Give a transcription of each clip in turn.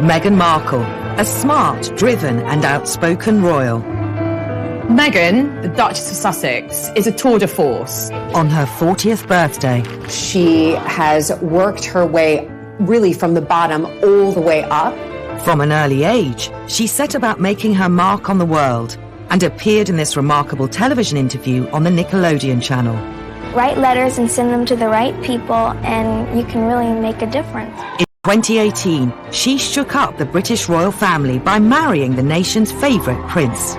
Meghan Markle, a smart, driven and outspoken royal. Meghan, the Duchess of Sussex, is a tour de force. On her 40th birthday, she has worked her way really from the bottom all the way up. From an early age, she set about making her mark on the world and appeared in this remarkable television interview on the Nickelodeon channel. Write letters and send them to the right people, and you can really make a difference. In 2018, she shook up the British royal family by marrying the nation's favourite prince.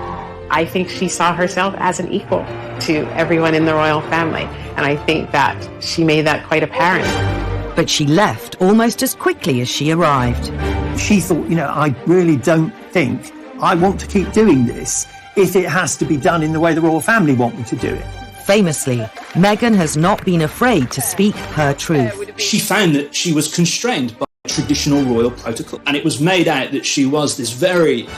I think she saw herself as an equal to everyone in the royal family, and I think that she made that quite apparent. But she left almost as quickly as she arrived. She thought, I really don't think I want to keep doing this if it has to be done in the way the royal family want me to do it. Famously, Meghan has not been afraid to speak her truth. She found that she was constrained by traditional royal protocol, and it was made out that she was this very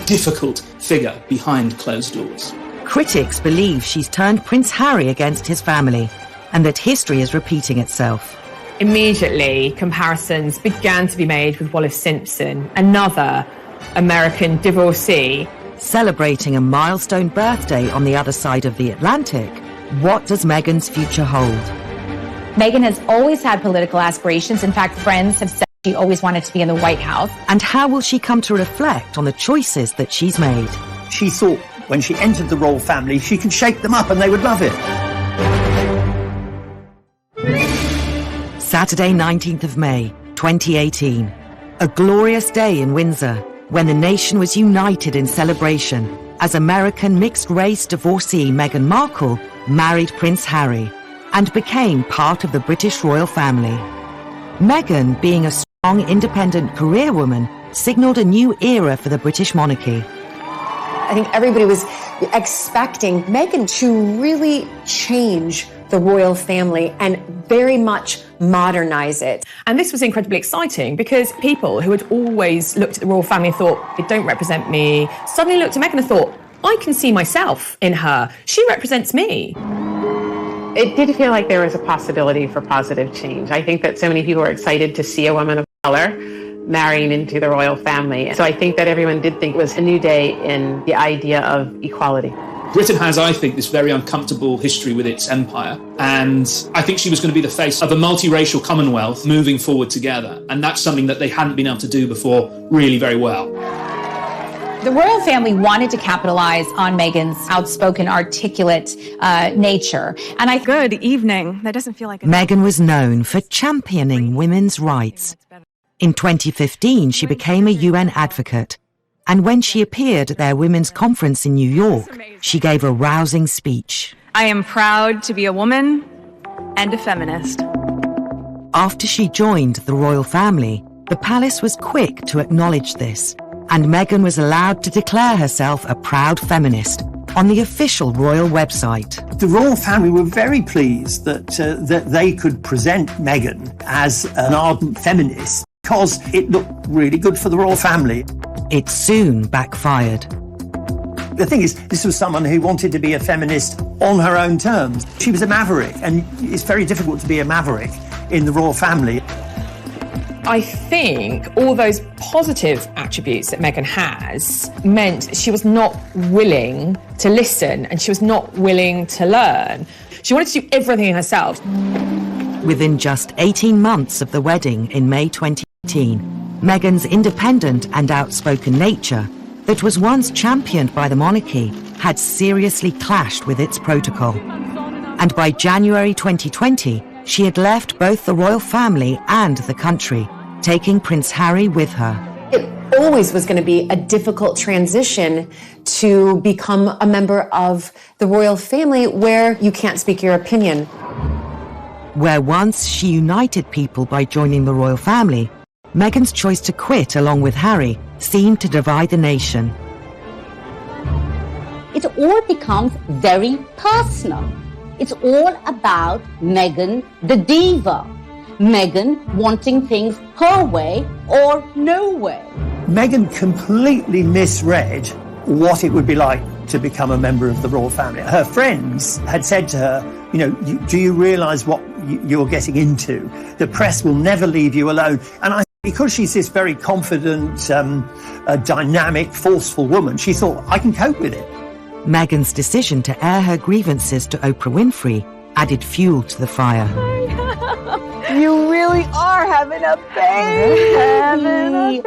difficult figure behind closed doors. Critics believe she's turned Prince Harry against his family, and that history is repeating itself. Immediately, comparisons began to be made with Wallis Simpson, another American divorcee. Celebrating a milestone birthday on the other side of the Atlantic, what does Meghan's future hold? Meghan has always had political aspirations. In fact, friends have said she always wanted to be in the White House. And how will she come to reflect on the choices that she's made? She thought when she entered the royal family, she could shake them up and they would love it. Saturday, 19th of May, 2018. A glorious day in Windsor, when the nation was united in celebration as American mixed-race divorcee Meghan Markle married Prince Harry and became part of the British royal family. Meghan, being a strong, independent career woman, signalled a new era for the British monarchy. I think everybody was expecting Meghan to really change the royal family and very much modernize it. And this was incredibly exciting because people who had always looked at the royal family and thought, they don't represent me, suddenly looked at Meghan and thought, I can see myself in her. She represents me. It did feel like there was a possibility for positive change. I think that so many people were excited to see a woman of color marrying into the royal family. So I think that everyone did think it was a new day in the idea of equality. Britain has, I think, this very uncomfortable history with its empire, and I think she was going to be the face of a multiracial Commonwealth moving forward together, and that's something that they hadn't been able to do before really very well. The royal family wanted to capitalize on Meghan's outspoken, articulate nature. And Good evening. That doesn't feel like Meghan was known for championing women's rights. In 2015, she became a UN advocate. And when she appeared at their women's conference in New York, she gave a rousing speech. I am proud to be a woman and a feminist. After she joined the royal family, the palace was quick to acknowledge this, and Meghan was allowed to declare herself a proud feminist on the official royal website. The royal family were very pleased that they could present Meghan as an ardent feminist because it looked really good for the royal family. It soon backfired. The thing is, this was someone who wanted to be a feminist on her own terms. She was a maverick, and it's very difficult to be a maverick in the royal family. I think all those positive attributes that Meghan has meant that she was not willing to listen and she was not willing to learn. She wanted to do everything herself. Within just 18 months of the wedding in May 2018, Meghan's independent and outspoken nature, that was once championed by the monarchy, had seriously clashed with its protocol. And by January 2020, she had left both the royal family and the country, taking Prince Harry with her. It always was going to be a difficult transition to become a member of the royal family where you can't speak your opinion. Where once she united people by joining the royal family, Meghan's choice to quit along with Harry seemed to divide the nation. It all becomes very personal. It's all about Meghan the diva. Meghan wanting things her way or no way. Meghan completely misread what it would be like to become a member of the royal family. Her friends had said to her, do you realise what you're getting into? The press will never leave you alone. And I Because she's this very confident, dynamic, forceful woman, she thought, I can cope with it. Meghan's decision to air her grievances to Oprah Winfrey added fuel to the fire. You really are having a baby.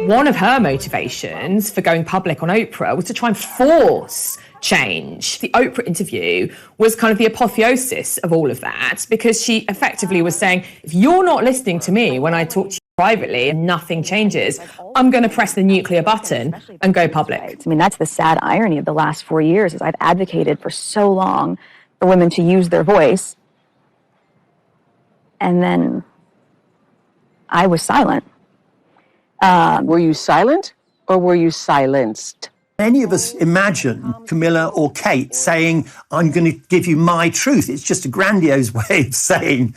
One of her motivations for going public on Oprah was to try and force change. The Oprah interview was kind of the apotheosis of all of that, because she effectively was saying, if you're not listening to me when I talk to you privately and nothing changes, I'm going to press the nuclear button and go public. I mean, that's the sad irony of the last 4 years, is I've advocated for so long for women to use their voice, and then I was silent. Were you silent or were you silenced? Any of us imagine Camilla or Kate saying, I'm going to give you my truth. It's just a grandiose way of saying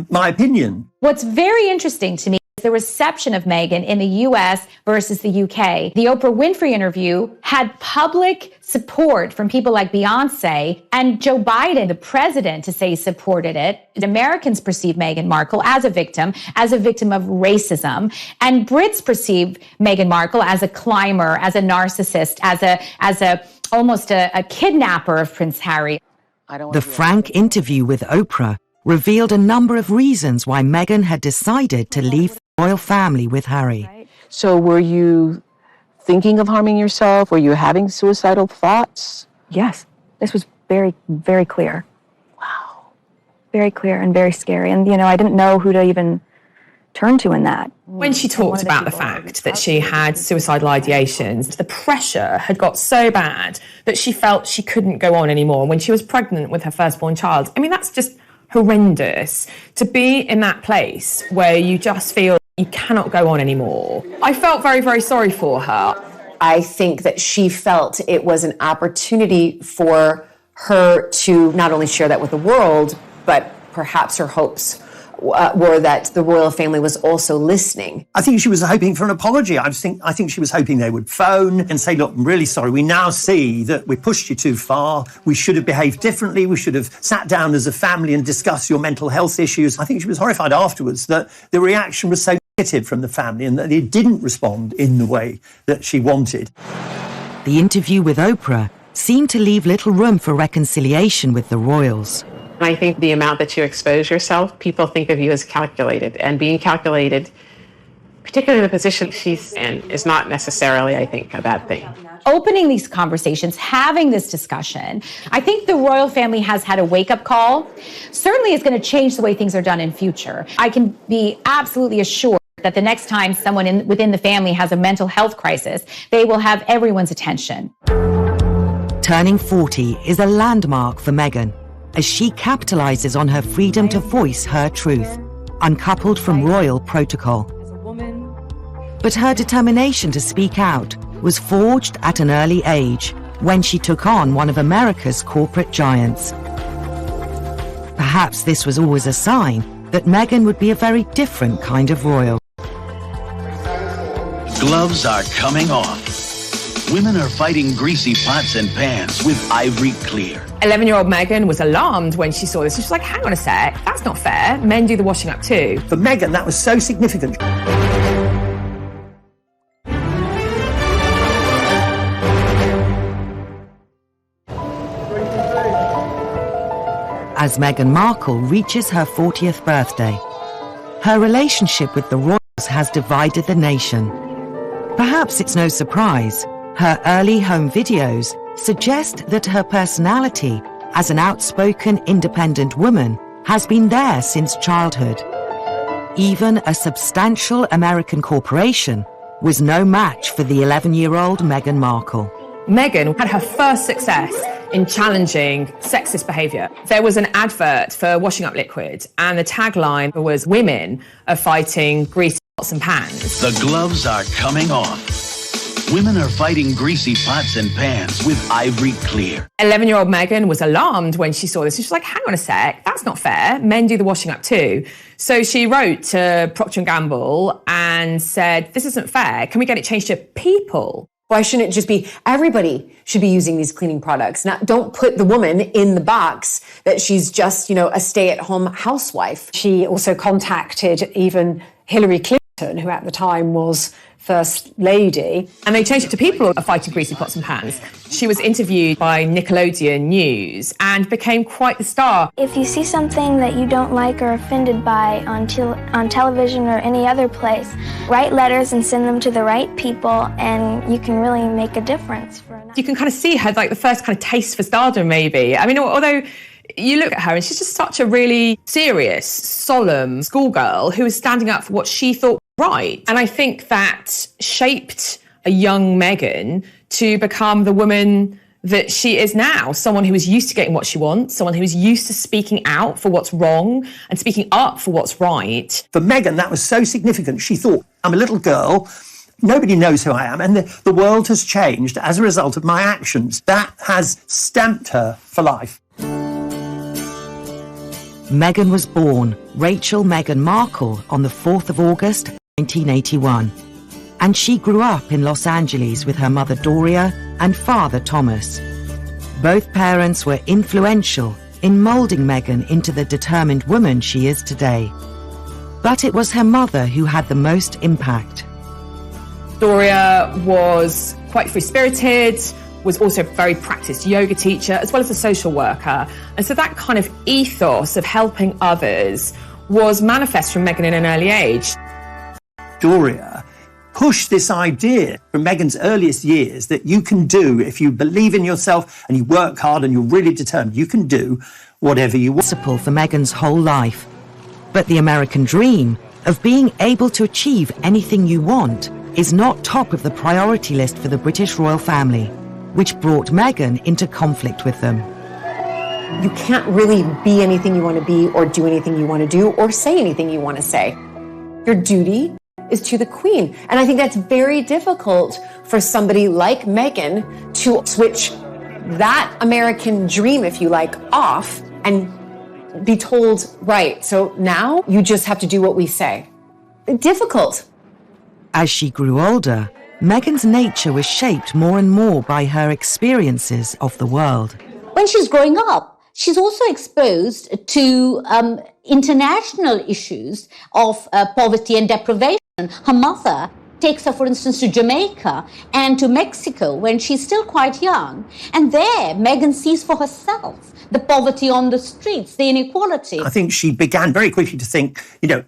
my opinion. What's very interesting to me is the reception of Meghan in the US versus the UK. The Oprah Winfrey interview had public support from people like Beyonce, and Joe Biden, the president, to say he supported it. Americans perceive Meghan Markle as a victim of racism, and Brits perceive Meghan Markle as a climber, as a narcissist, as almost a kidnapper of Prince Harry. The frank interview with Oprah revealed a number of reasons why Meghan had decided to leave the royal family with Harry. So were you thinking of harming yourself? Were you having suicidal thoughts? Yes, this was very, very clear. Wow. Very clear and very scary. And, I didn't know who to even turn to in that. When she talked about the fact that she had suicidal ideations, the pressure had got so bad that she felt she couldn't go on anymore. When she was pregnant with her firstborn child, I mean, that's just horrendous, to be in that place where you just feel you cannot go on anymore. I felt very, very sorry for her. I think that she felt it was an opportunity for her to not only share that with the world, but perhaps her hopes were that the royal family was also listening. I think she was hoping for an apology. I think she was hoping they would phone and say, look, I'm really sorry. We now see that we pushed you too far. We should have behaved differently. We should have sat down as a family and discussed your mental health issues. I think she was horrified afterwards that the reaction was so negative from the family and that they didn't respond in the way that she wanted. The interview with Oprah seemed to leave little room for reconciliation with the royals. I think the amount that you expose yourself, people think of you as calculated. And being calculated, particularly in the position she's in, is not necessarily, I think, a bad thing. Opening these conversations, having this discussion, I think the royal family has had a wake-up call. Certainly it's going to change the way things are done in future. I can be absolutely assured that the next time someone within the family has a mental health crisis, they will have everyone's attention. Turning 40 is a landmark for Meghan, as she capitalizes on her freedom to voice her truth, uncoupled from royal protocol. But her determination to speak out was forged at an early age, when she took on one of America's corporate giants. Perhaps this was always a sign that Meghan would be a very different kind of royal. Gloves are coming off. Women are fighting greasy pots and pans with Ivory Clear. 11-year-old Meghan was alarmed when she saw this. She was like, hang on a sec, that's not fair. Men do the washing up too. For Meghan, that was so significant. As Meghan Markle reaches her 40th birthday, her relationship with the royals has divided the nation. Perhaps it's no surprise. Her early home videos suggest that her personality as an outspoken, independent woman has been there since childhood. Even a substantial American corporation was no match for the 11-year-old Meghan Markle. Meghan had her first success in challenging sexist behaviour. There was an advert for washing up liquid, and the tagline was, "Women are fighting greasy pots and pans." The gloves are coming off. Women are fighting greasy pots and pans with Ivory Clear. 11-year-old Meghan was alarmed when she saw this. She was like, hang on a sec, that's not fair. Men do the washing up too. So she wrote to Procter & Gamble and said, this isn't fair. Can we get it changed to people? Why shouldn't it just be everybody should be using these cleaning products? Now, don't put the woman in the box that she's just, a stay-at-home housewife. She also contacted even Hillary Clinton who at the time was First Lady. And they changed it to People Are Fighting Greasy Pots and Pans. She was interviewed by Nickelodeon News and became quite the star. If you see something that you don't like or offended by on television or any other place, write letters and send them to the right people, and you can really make a difference. You can kind of see her, like, the first kind of taste for stardom, maybe. I mean, although you look at her and she's just such a really serious, solemn schoolgirl who was standing up for what she thought was right. And I think that shaped a young Meghan to become the woman that she is now, someone who is used to getting what she wants, someone who is used to speaking out for what's wrong and speaking up for what's right. For Meghan, that was so significant. She thought, I'm a little girl, nobody knows who I am, and the world has changed as a result of my actions. That has stamped her for life. Meghan was born Rachel Meghan Markle on the 4th of August, 1981. And she grew up in Los Angeles with her mother Doria and father Thomas. Both parents were influential in moulding Meghan into the determined woman she is today. But it was her mother who had the most impact. Doria was quite free-spirited, was also a very practiced yoga teacher, as well as a social worker. And so that kind of ethos of helping others was manifest from Meghan in an early age. Doria pushed this idea from Meghan's earliest years that you can do, if you believe in yourself and you work hard and you're really determined, you can do whatever you want. Principle for Meghan's whole life. But the American dream of being able to achieve anything you want is not top of the priority list for the British royal family, which brought Meghan into conflict with them. You can't really be anything you want to be or do anything you want to do or say anything you want to say. Your duty is to the Queen. And I think that's very difficult for somebody like Meghan to switch that American dream, if you like, off and be told, right, so now you just have to do what we say. Difficult. As she grew older, Meghan's nature was shaped more and more by her experiences of the world. When she's growing up, she's also exposed to international issues of poverty and deprivation. Her mother takes her, for instance, to Jamaica and to Mexico when she's still quite young. And there, Meghan sees for herself the poverty on the streets, the inequality. I think she began very quickly to think,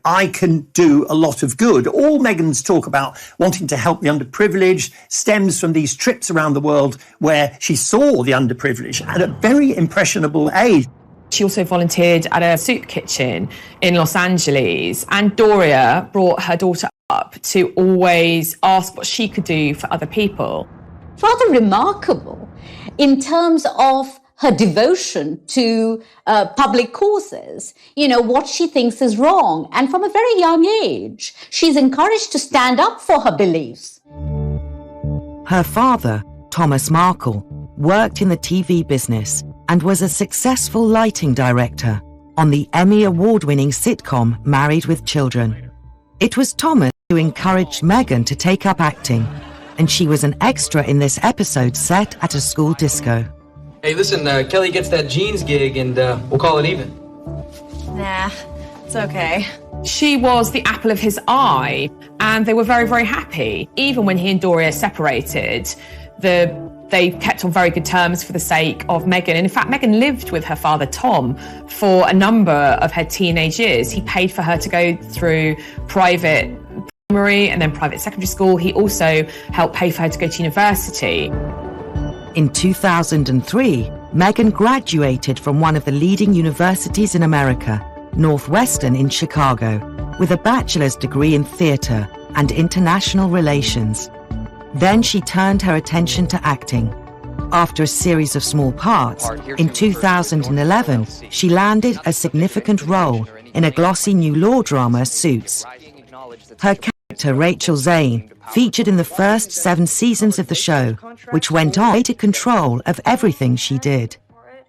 I can do a lot of good. All Meghan's talk about wanting to help the underprivileged stems from these trips around the world where she saw the underprivileged at a very impressionable age. She also volunteered at a soup kitchen in Los Angeles, and Doria brought her daughter up to always ask what she could do for other people. Rather remarkable in terms of her devotion to public causes, what she thinks is wrong. And from a very young age, she's encouraged to stand up for her beliefs. Her father, Thomas Markle, worked in the TV business and was a successful lighting director on the Emmy Award-winning sitcom Married with Children. It was Thomas who encouraged Meghan to take up acting, and she was an extra in this episode set at a school disco. Hey, listen, Kelly gets that jeans gig and we'll call it even. Nah, it's okay. She was the apple of his eye, and they were very, very happy. Even when he and Doria separated, they kept on very good terms for the sake of Meghan. And in fact, Meghan lived with her father, Tom, for a number of her teenage years. He paid for her to go through private primary and then private secondary school. He also helped pay for her to go to university. In 2003, Meghan graduated from one of the leading universities in America, Northwestern in Chicago, with a bachelor's degree in theatre and international relations. Then she turned her attention to acting. After a series of small parts, in 2011, she landed a significant role in a glossy new law drama, Suits. Her character, Rachel Zane, featured in the first 7 seasons of the show, which went on to take control of everything she did.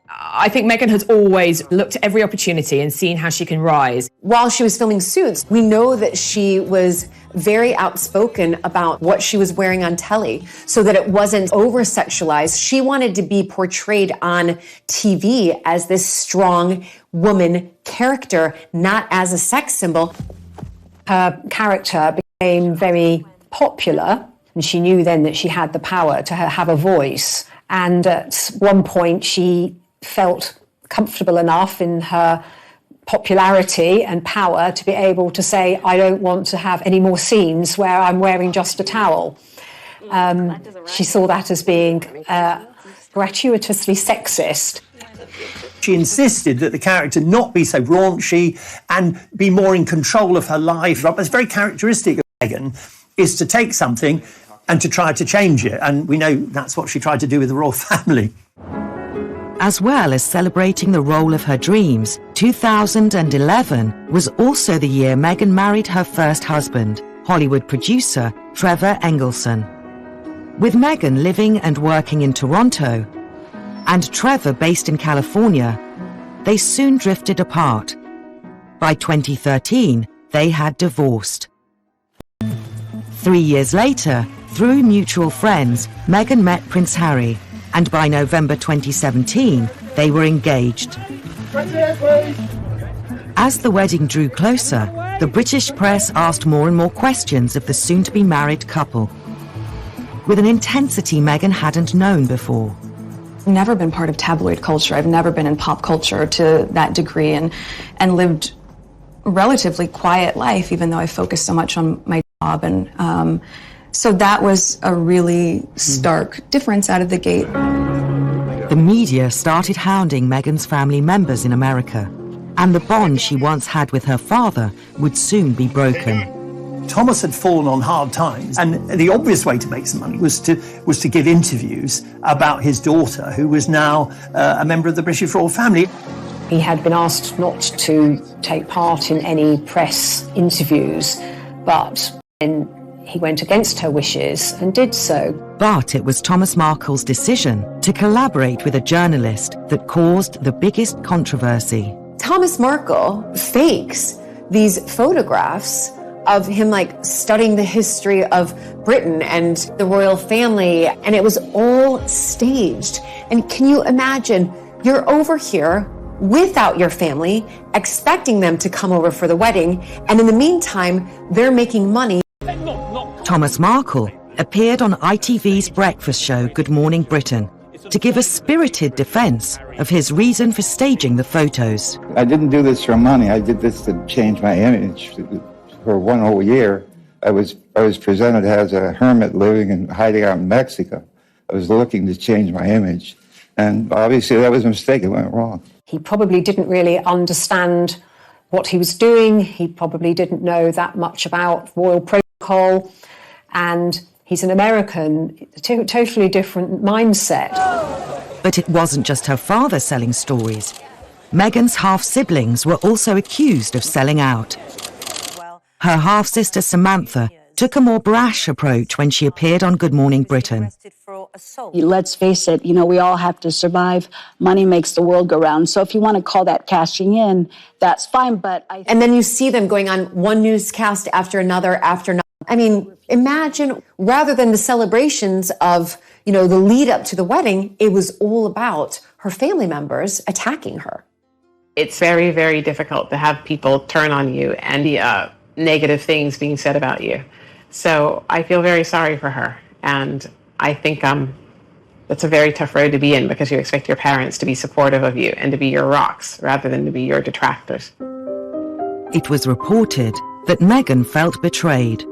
I think Meghan has always looked at every opportunity and seen how she can rise. While she was filming Suits, we know that she was very outspoken about what she was wearing on telly so that it wasn't over-sexualized. She wanted to be portrayed on TV as this strong woman character, not as a sex symbol. Her character became very popular, and she knew then that she had the power to have a voice. And at one point, she felt comfortable enough in her popularity and power to be able to say, I don't want to have any more scenes where I'm wearing just a towel. She saw that as being gratuitously sexist. She insisted that the character not be so raunchy and be more in control of her life. What's very characteristic of Meghan is to take something and to try to change it. And we know that's what she tried to do with the royal family. As well as celebrating the role of her dreams, 2011 was also the year Meghan married her first husband, Hollywood producer Trevor Engelson. With Meghan living and working in Toronto, and Trevor based in California, they soon drifted apart. By 2013, they had divorced. 3 years later, through mutual friends, Meghan met Prince Harry, and by November 2017, they were engaged. As the wedding drew closer, the British press asked more and more questions of the soon-to-be married couple, with an intensity Meghan hadn't known before. Never been part of tabloid culture. I've never been in pop culture to that degree, and lived a relatively quiet life, even though I focused so much on my job. And so that was a really stark difference out of the gate. The media started hounding Meghan's family members in America, and the bond she once had with her father would soon be broken. Thomas had fallen on hard times, and the obvious way to make some money was to give interviews about his daughter, who was now a member of the British royal family. He had been asked not to take part in any press interviews, but then he went against her wishes and did so. But it was Thomas Markle's decision to collaborate with a journalist that caused the biggest controversy. Thomas Markle fakes these photographs of him studying the history of Britain and the royal family, and it was all staged. And can you imagine, you're over here without your family, expecting them to come over for the wedding, and in the meantime, they're making money. Thomas Markle appeared on ITV's breakfast show Good Morning Britain to give a spirited defense of his reason for staging the photos. I didn't do this for money. I did this to change my image. For 1 whole year, I was presented as a hermit living and hiding out in Mexico. I was looking to change my image, and obviously that was a mistake. It went wrong. He probably didn't really understand what he was doing. He probably didn't know that much about royal protocol, and he's an American, totally different mindset. But it wasn't just her father selling stories. Meghan's half-siblings were also accused of selling out. Her half-sister Samantha took a more brash approach when she appeared on Good Morning Britain. Let's face it, we all have to survive. Money makes the world go round. So if you want to call that cashing in, that's fine. And then you see them going on one newscast after another. I mean, imagine, rather than the celebrations of, the lead up to the wedding, it was all about her family members attacking her. It's very, very difficult to have people turn on you and negative things being said about you. So I feel very sorry for her. And I think that's a very tough road to be in, because you expect your parents to be supportive of you and to be your rocks rather than to be your detractors. It was reported that Meghan felt betrayed.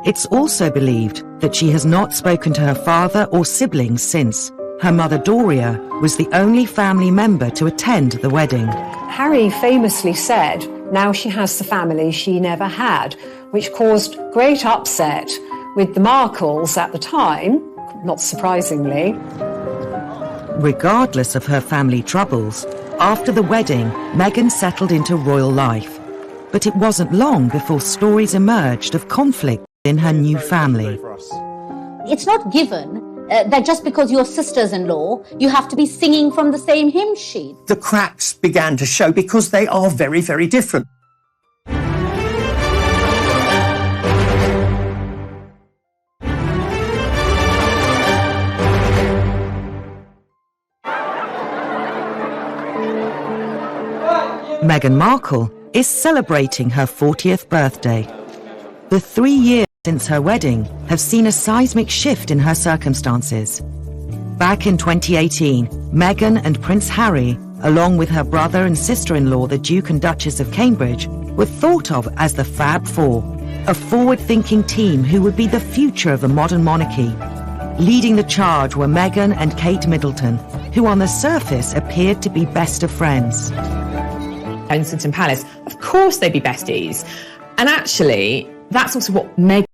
It's also believed that she has not spoken to her father or siblings since. Her mother Doria was the only family member to attend the wedding. Harry famously said, now she has the family she never had, which caused great upset with the Markles at the time, not surprisingly. Regardless of her family troubles, after the wedding, Meghan settled into royal life. But it wasn't long before stories emerged of conflict in her new family. It's not given that just because you're sisters-in-law, you have to be singing from the same hymn sheet. The cracks began to show because they are very, very different. Meghan Markle is celebrating her 40th birthday. The 3 years since her wedding have seen a seismic shift in her circumstances. Back in 2018, Meghan and Prince Harry, along with her brother and sister-in-law, the Duke and Duchess of Cambridge, were thought of as the Fab Four, a forward-thinking team who would be the future of the modern monarchy. Leading the charge were Meghan and Kate Middleton, who on the surface appeared to be best of friends. Kensington Palace, of course they'd be besties. And actually, that's also what Meghan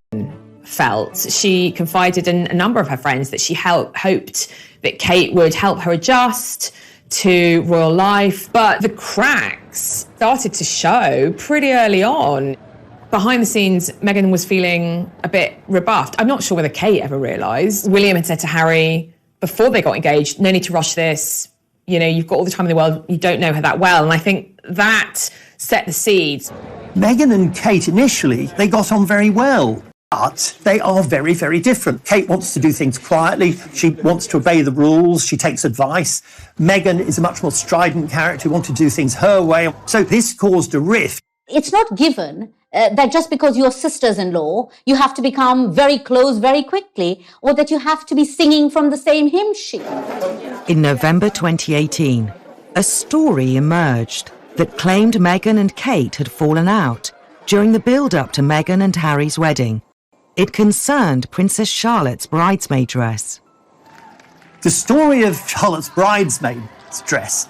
felt. She confided in a number of her friends that she hoped that Kate would help her adjust to royal life. But the cracks started to show pretty early on. Behind the scenes, Meghan was feeling a bit rebuffed. I'm not sure whether Kate ever realised. William had said to Harry before they got engaged, no need to rush this. You know, you've got all the time in the world. You don't know her that well. And I think that set the seeds. Meghan and Kate initially, they got on very well. But they are very, very different. Kate wants to do things quietly. She wants to obey the rules. She takes advice. Meghan is a much more strident character who wants to do things her way. So this caused a rift. It's not given that just because you're sisters-in-law, you have to become very close very quickly, or that you have to be singing from the same hymn sheet. In November 2018, a story emerged that claimed Meghan and Kate had fallen out during the build-up to Meghan and Harry's wedding. It concerned Princess Charlotte's bridesmaid dress. The story of Charlotte's bridesmaid dress,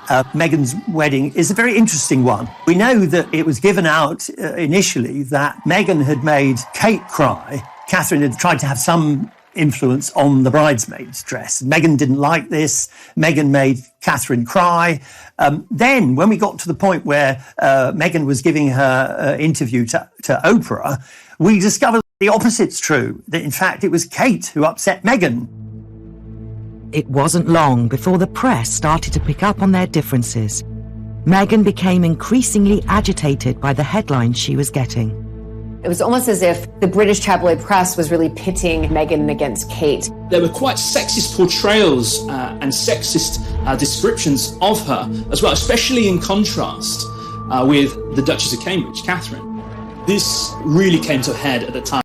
Meghan's wedding, is a very interesting one. We know that it was given out initially that Meghan had made Kate cry. Catherine had tried to have some influence on the bridesmaid's dress. Meghan didn't like this. Meghan made Catherine cry. Then, when we got to the point where Meghan was giving her interview to Oprah, we discovered the opposite's true, that in fact it was Kate who upset Meghan. It wasn't long before the press started to pick up on their differences. Meghan became increasingly agitated by the headlines she was getting. It was almost as if the British tabloid press was really pitting Meghan against Kate. There were quite sexist portrayals and sexist descriptions of her as well, especially in contrast with the Duchess of Cambridge, Catherine. This really came to a head at the time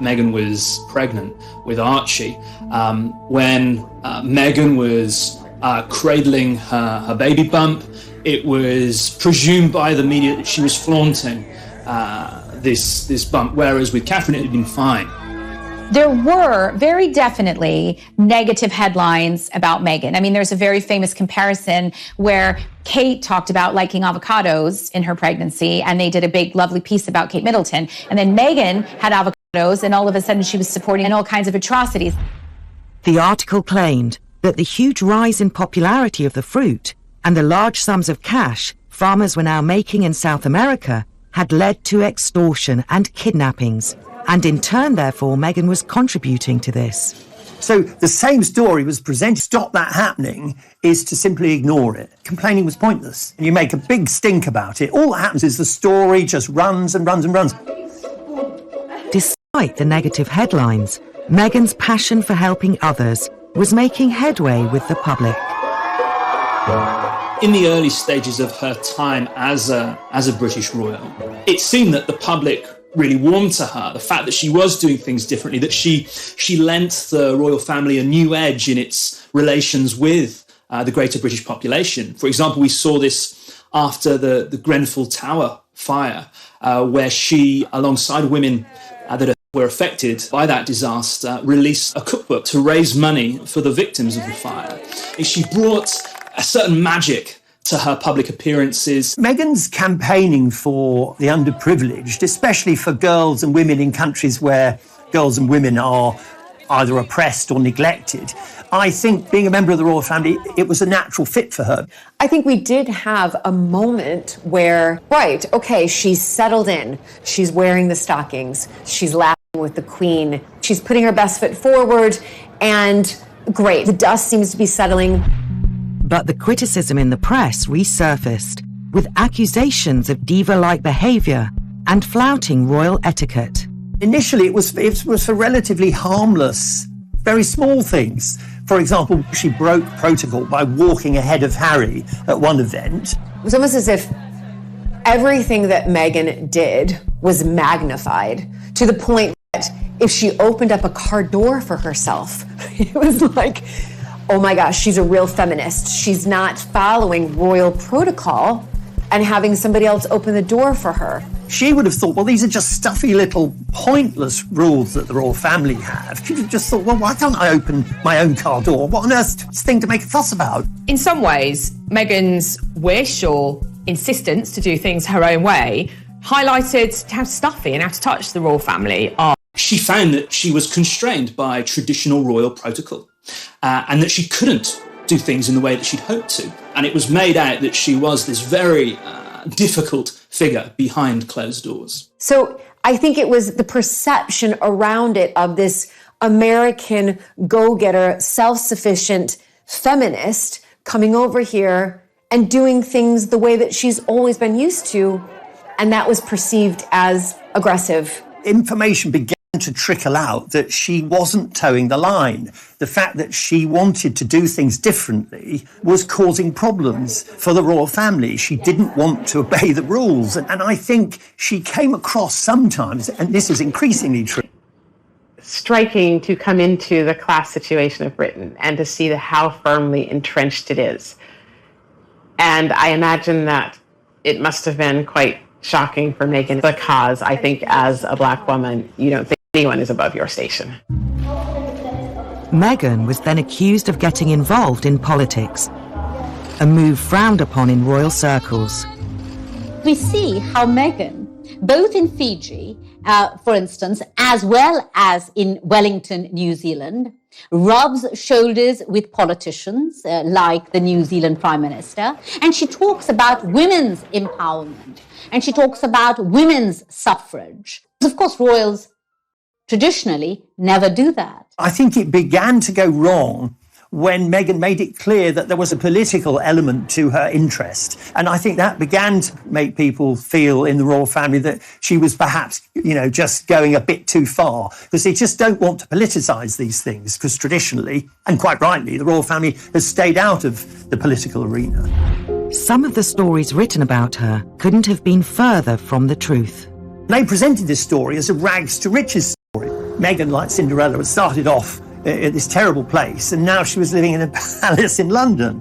Meghan was pregnant with Archie, when Meghan was cradling her baby bump. It was presumed by the media that she was flaunting this bump, whereas with Catherine it had been fine. There were very definitely negative headlines about Meghan. I mean, there's a very famous comparison where Kate talked about liking avocados in her pregnancy, and they did a big, lovely piece about Kate Middleton. And then Meghan had avocados, and all of a sudden she was supporting all kinds of atrocities. The article claimed that the huge rise in popularity of the fruit and the large sums of cash farmers were now making in South America had led to extortion and kidnappings. And in turn, therefore, Meghan was contributing to this. So the same story was presented. Stop that happening is to simply ignore it. Complaining was pointless. And you make a big stink about it. All that happens is the story just runs and runs and runs. Despite the negative headlines, Meghan's passion for helping others was making headway with the public. In the early stages of her time as a British royal, it seemed that the public really warmed to her. The fact that she was doing things differently, that she lent the royal family a new edge in its relations with the greater British population. For example, we saw this after the Grenfell Tower fire, where she, alongside women that were affected by that disaster, released a cookbook to raise money for the victims of the fire. She brought a certain magic to her public appearances. Meghan's campaigning for the underprivileged, especially for girls and women in countries where girls and women are either oppressed or neglected, I think being a member of the royal family, it was a natural fit for her. I think we did have a moment where, right, okay, she's settled in. She's wearing the stockings. She's laughing with the Queen. She's putting her best foot forward, and great, the dust seems to be settling. But the criticism in the press resurfaced, with accusations of diva-like behaviour and flouting royal etiquette. Initially, it was for relatively harmless, very small things. For example, she broke protocol by walking ahead of Harry at one event. It was almost as if everything that Meghan did was magnified to the point if she opened up a car door for herself, it was like, oh my gosh, she's a real feminist. She's not following royal protocol and having somebody else open the door for her. She would have thought, well, these are just stuffy little pointless rules that the royal family have. She'd have just thought, well, why can't I open my own car door? What on earth's this thing to make a fuss about? In some ways, Meghan's wish or insistence to do things her own way highlighted how stuffy and out of touch the royal family are. She found that she was constrained by traditional royal protocol and that she couldn't do things in the way that she'd hoped to. And it was made out that she was this very difficult figure behind closed doors. So I think it was the perception around it of this American go-getter, self-sufficient feminist coming over here and doing things the way that she's always been used to. And that was perceived as aggressive. Information began to trickle out that she wasn't towing the line. The fact that she wanted to do things differently was causing problems for the royal family. She didn't want to obey the rules. And I think she came across sometimes, and this is increasingly true, striking to come into the class situation of Britain and to see how firmly entrenched it is. And I imagine that it must have been quite shocking for Meghan because I think as a black woman, you don't think anyone is above your station. Meghan was then accused of getting involved in politics, a move frowned upon in royal circles. We see how Meghan, both in Fiji, for instance, as well as in Wellington, New Zealand, rubs shoulders with politicians like the New Zealand Prime Minister, and she talks about women's empowerment, and she talks about women's suffrage. Of course, royals traditionally never do that. I think it began to go wrong when Meghan made it clear that there was a political element to her interest. And I think that began to make people feel in the royal family that she was perhaps, just going a bit too far, because they just don't want to politicise these things, because traditionally, and quite rightly, the royal family has stayed out of the political arena. Some of the stories written about her couldn't have been further from the truth. They presented this story as a rags to riches story. Meghan, like Cinderella, had started off at this terrible place, and now she was living in a palace in London.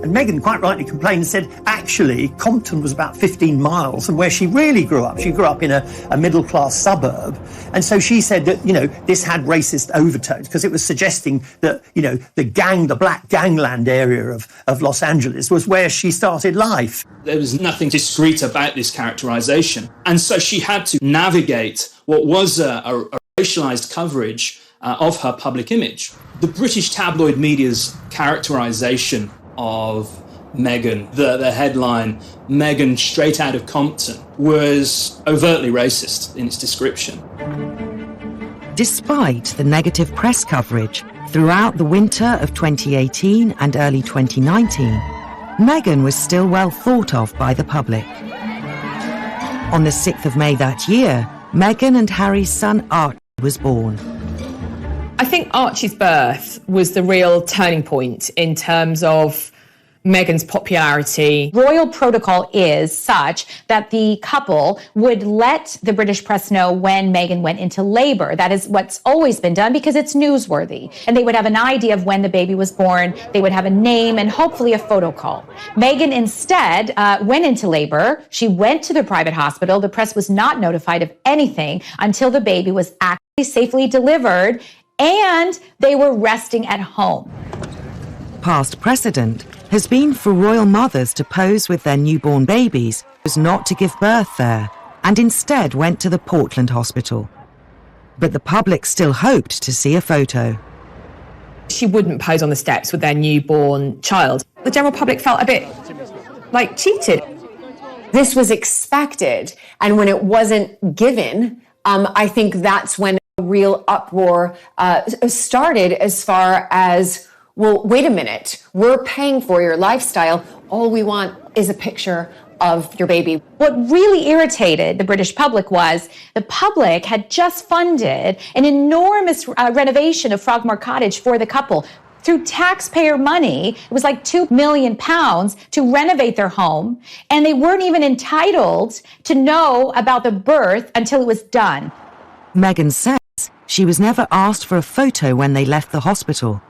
And Meghan quite rightly complained and said, actually, Compton was about 15 miles from where she really grew up. She grew up in a middle-class suburb. And so she said that, this had racist overtones because it was suggesting that, the black gangland area of Los Angeles was where she started life. There was nothing discreet about this characterisation. And so she had to navigate what was a racialised coverage of her public image. The British tabloid media's characterisation of Meghan, the headline, Meghan straight out of Compton, was overtly racist in its description. Despite the negative press coverage throughout the winter of 2018 and early 2019, Meghan was still well thought of by the public. On the 6th of May that year, Meghan and Harry's son Archie was born. I think Archie's birth was the real turning point in terms of Meghan's popularity. Royal protocol is such that the couple would let the British press know when Meghan went into labor. That is what's always been done because it's newsworthy. And they would have an idea of when the baby was born. They would have a name and hopefully a photo call. Meghan instead went into labor. She went to the private hospital. The press was not notified of anything until the baby was actually safely delivered and they were resting at home. Past precedent has been for royal mothers to pose with their newborn babies was not to give birth there and instead went to the Portland hospital. But the public still hoped to see a photo. She wouldn't pose on the steps with their newborn child. The general public felt a bit like cheated. This was expected, and when it wasn't given, I think that's when a real uproar started as far as, well, wait a minute, we're paying for your lifestyle. All we want is a picture of your baby. What really irritated the British public was the public had just funded an enormous renovation of Frogmore Cottage for the couple. Through taxpayer money, it was like £2 million to renovate their home, and they weren't even entitled to know about the birth until it was done. Meghan said She was never asked for a photo when they left the hospital.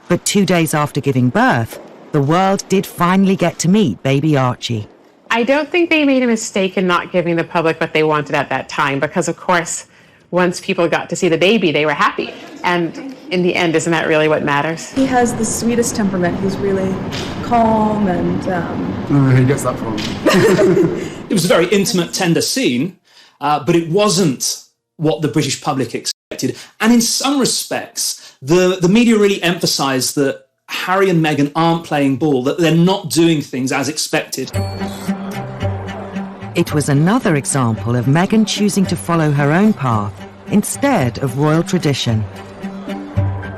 But 2 days after giving birth, the world did finally get to meet baby Archie. I don't think they made a mistake in not giving the public what they wanted at that time, because, of course, once people got to see the baby, they were happy. And in the end, isn't that really what matters? He has the sweetest temperament. He's really calm and... He gets that from It was a very intimate, tender scene, but it wasn't what the British public expected. And in some respects, the media really emphasised that Harry and Meghan aren't playing ball, that they're not doing things as expected. It was another example of Meghan choosing to follow her own path instead of royal tradition.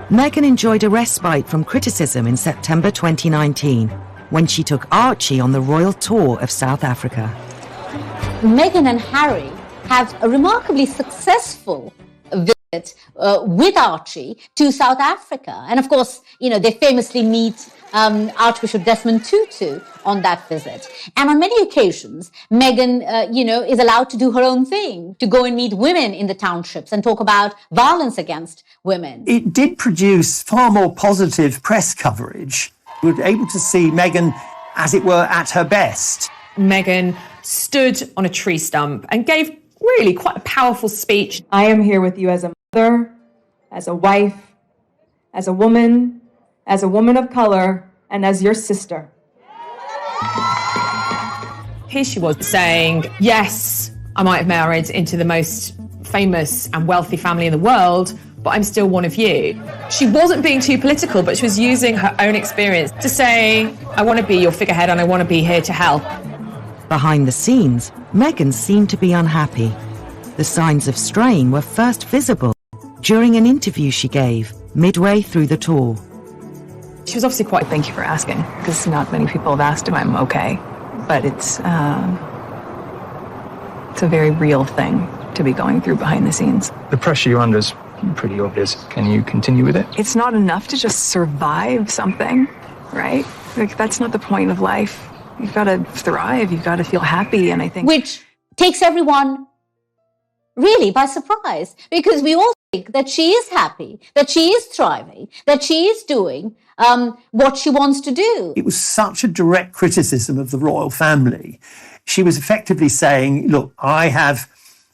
Meghan enjoyed a respite from criticism in September 2019 when she took Archie on the royal tour of South Africa. Meghan and Harry have a remarkably successful visit with Archie to South Africa. And of course, they famously meet Archbishop Desmond Tutu on that visit. And on many occasions, Meghan, is allowed to do her own thing, to go and meet women in the townships and talk about violence against women. It did produce far more positive press coverage. We were able to see Meghan, as it were, at her best. Meghan stood on a tree stump and gave really quite a powerful speech. I am here with you as a mother, as a wife, as a woman of color, and as your sister. Here she was saying, yes, I might have married into the most famous and wealthy family in the world, but I'm still one of you. She wasn't being too political, but she was using her own experience to say, I want to be your figurehead and I want to be here to help. Behind the scenes, Meghan seemed to be unhappy. The signs of strain were first visible during an interview she gave midway through the tour. She was obviously quite... Thank you for asking, because not many people have asked if I'm okay. But it's a very real thing to be going through behind the scenes. The pressure you're under is pretty obvious. Can you continue with it? It's not enough to just survive something, right? Like, that's not the point of life. You've got to thrive. You've got to feel happy. And I think... Which takes everyone really by surprise, because we all think that she is happy, that she is thriving, that she is doing what she wants to do. It was such a direct criticism of the royal family. She was effectively saying, look, I have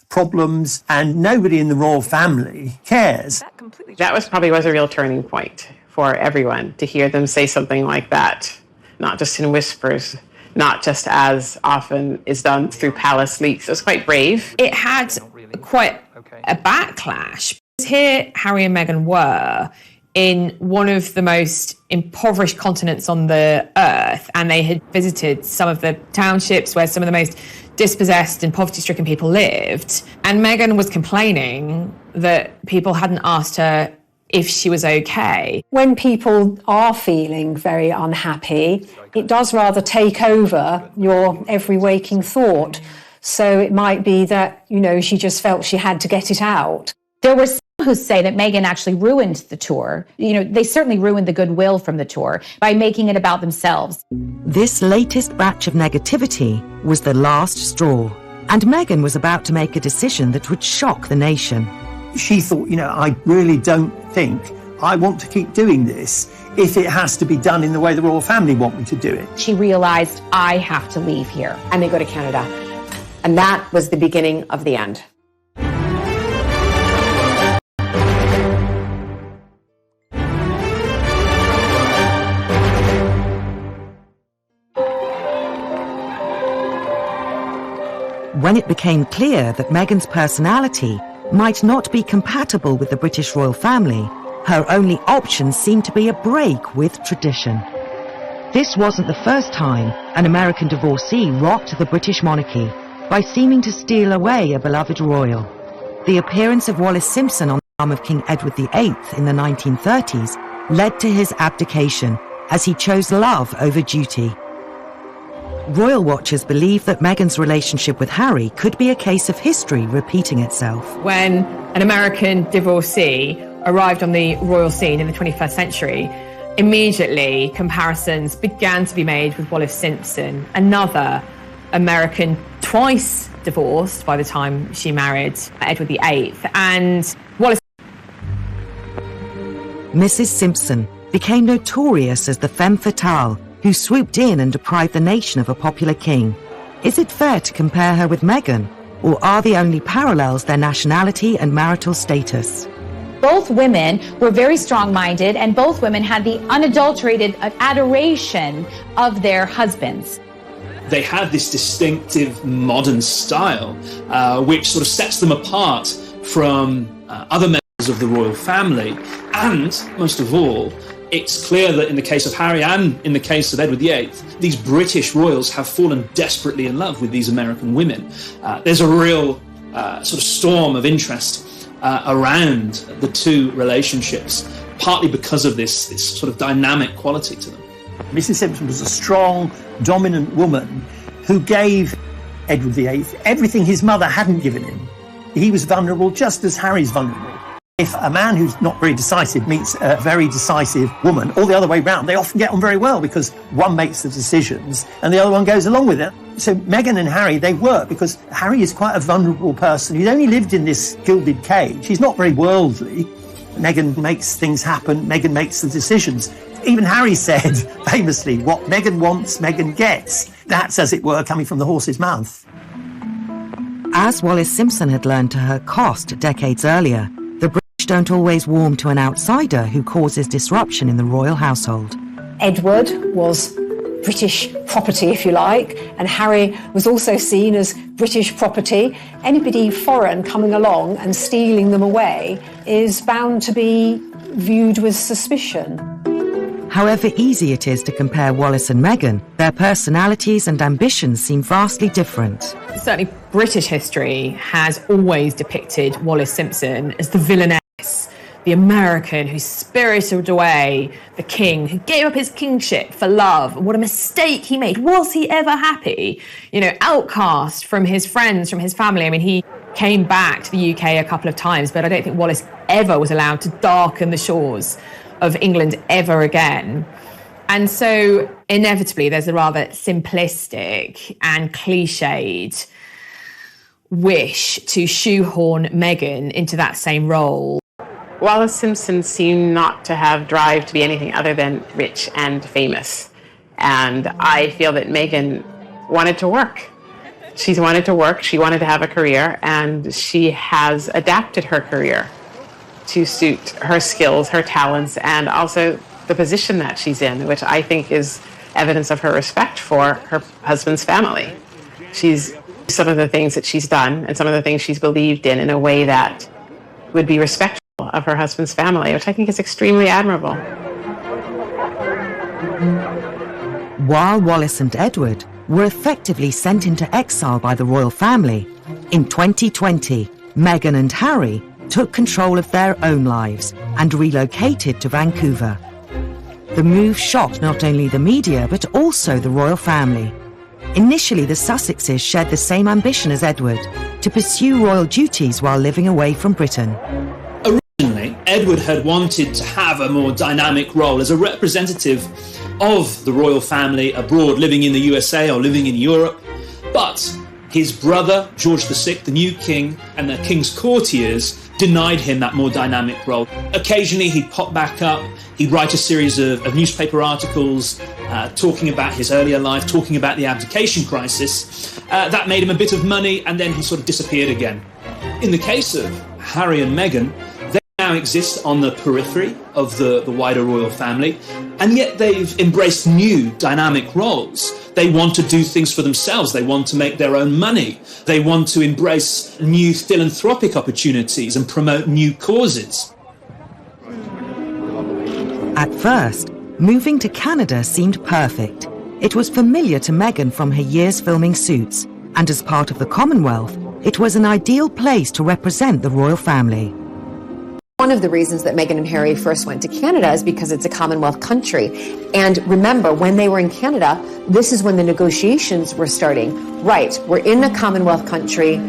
problems and nobody in the royal family cares. That was a real turning point for everyone, to hear them say something like that, not just in whispers, not just as often is done through palace leaks. It was quite brave. It had quite a backlash. Here, Harry and Meghan were in one of the most impoverished continents on the earth, and they had visited some of the townships where some of the most dispossessed and poverty-stricken people lived. And Meghan was complaining that people hadn't asked her if she was okay. When people are feeling very unhappy, it does rather take over your every waking thought. So it might be that, she just felt she had to get it out. There were some who say that Meghan actually ruined the tour. They certainly ruined the goodwill from the tour by making it about themselves. This latest batch of negativity was the last straw, and Meghan was about to make a decision that would shock the nation. She thought, I really don't think I want to keep doing this if it has to be done in the way the royal family want me to do it. She realized, I have to leave here. And they go to Canada. And that was the beginning of the end. When it became clear that Meghan's personality might not be compatible with the British royal family, her only option seemed to be a break with tradition. This wasn't the first time an American divorcee rocked the British monarchy by seeming to steal away a beloved royal. The appearance of Wallis Simpson on the arm of King Edward VIII in the 1930s led to his abdication, as he chose love over duty. Royal watchers believe that Meghan's relationship with Harry could be a case of history repeating itself. When an American divorcee arrived on the royal scene in the 21st century, immediately comparisons began to be made with Wallis Simpson, another American twice divorced by the time she married Edward VIII. And Wallis Mrs. Simpson became notorious as the femme fatale who swooped in and deprived the nation of a popular king. Is it fair to compare her with Meghan, or are the only parallels their nationality and marital status? Both women were very strong-minded, and both women had the unadulterated adoration of their husbands. They had this distinctive modern style, which sort of sets them apart from other members of the royal family. And, most of all, it's clear that in the case of Harry and in the case of Edward VIII, these British royals have fallen desperately in love with these American women. There's a real sort of storm of interest around the two relationships, partly because of this sort of dynamic quality to them. Mrs. Simpson was a strong, dominant woman who gave Edward VIII everything his mother hadn't given him. He was vulnerable just as Harry's vulnerable. If a man who's not very decisive meets a very decisive woman, or the other way round, they often get on very well because one makes the decisions and the other one goes along with it. So Meghan and Harry, they work because Harry is quite a vulnerable person. He's only lived in this gilded cage. He's not very worldly. Meghan makes things happen. Meghan makes the decisions. Even Harry said, famously, what Meghan wants, Meghan gets. That's, as it were, coming from the horse's mouth. As Wallis Simpson had learned to her cost decades earlier, the British don't always warm to an outsider who causes disruption in the royal household. Edward was British property, if you like, and Harry was also seen as British property. Anybody foreign coming along and stealing them away is bound to be viewed with suspicion. However easy it is to compare Wallis and Meghan, their personalities and ambitions seem vastly different. Certainly British history has always depicted Wallis Simpson as the villainess, the American who spirited away the king, who gave up his kingship for love. What a mistake he made. Was he ever happy? You know, outcast from his friends, from his family. I mean, he came back to the UK a couple of times, but I don't think Wallis ever was allowed to darken the shores of England ever again. And so inevitably there's a rather simplistic and cliched wish to shoehorn Meghan into that same role. Wallis Simpson seemed not to have drive to be anything other than rich and famous. And I feel that Meghan wanted to work. She's wanted to work, she wanted to have a career, and she has adapted her career to suit her skills, her talents, and also the position that she's in, which I think is evidence of her respect for her husband's family. She's some of the things that she's done and some of the things she's believed in a way that would be respectful of her husband's family, which I think is extremely admirable. While Wallis and Edward were effectively sent into exile by the royal family, in 2020, Meghan and Harry took control of their own lives and relocated to Vancouver. The move shocked not only the media but also the royal family. Initially, the Sussexes shared the same ambition as Edward, to pursue royal duties while living away from Britain. Originally, Edward had wanted to have a more dynamic role as a representative of the royal family abroad, living in the USA or living in Europe, but his brother, George VI, the new king, and the king's courtiers denied him that more dynamic role. Occasionally he'd pop back up, he'd write a series of newspaper articles talking about his earlier life, talking about the abdication crisis. That made him a bit of money, and then he sort of disappeared again. In the case of Harry and Meghan, they now exist on the periphery of the wider royal family, and yet they've embraced new dynamic roles. They want to do things for themselves. They want to make their own money. They want to embrace new philanthropic opportunities and promote new causes. At first, moving to Canada seemed perfect. It was familiar to Meghan from her years filming Suits, and as part of the Commonwealth, it was an ideal place to represent the royal family. One of the reasons that Meghan and Harry first went to Canada is because it's a Commonwealth country. And remember, when they were in Canada, this is when the negotiations were starting. Right, we're in a Commonwealth country.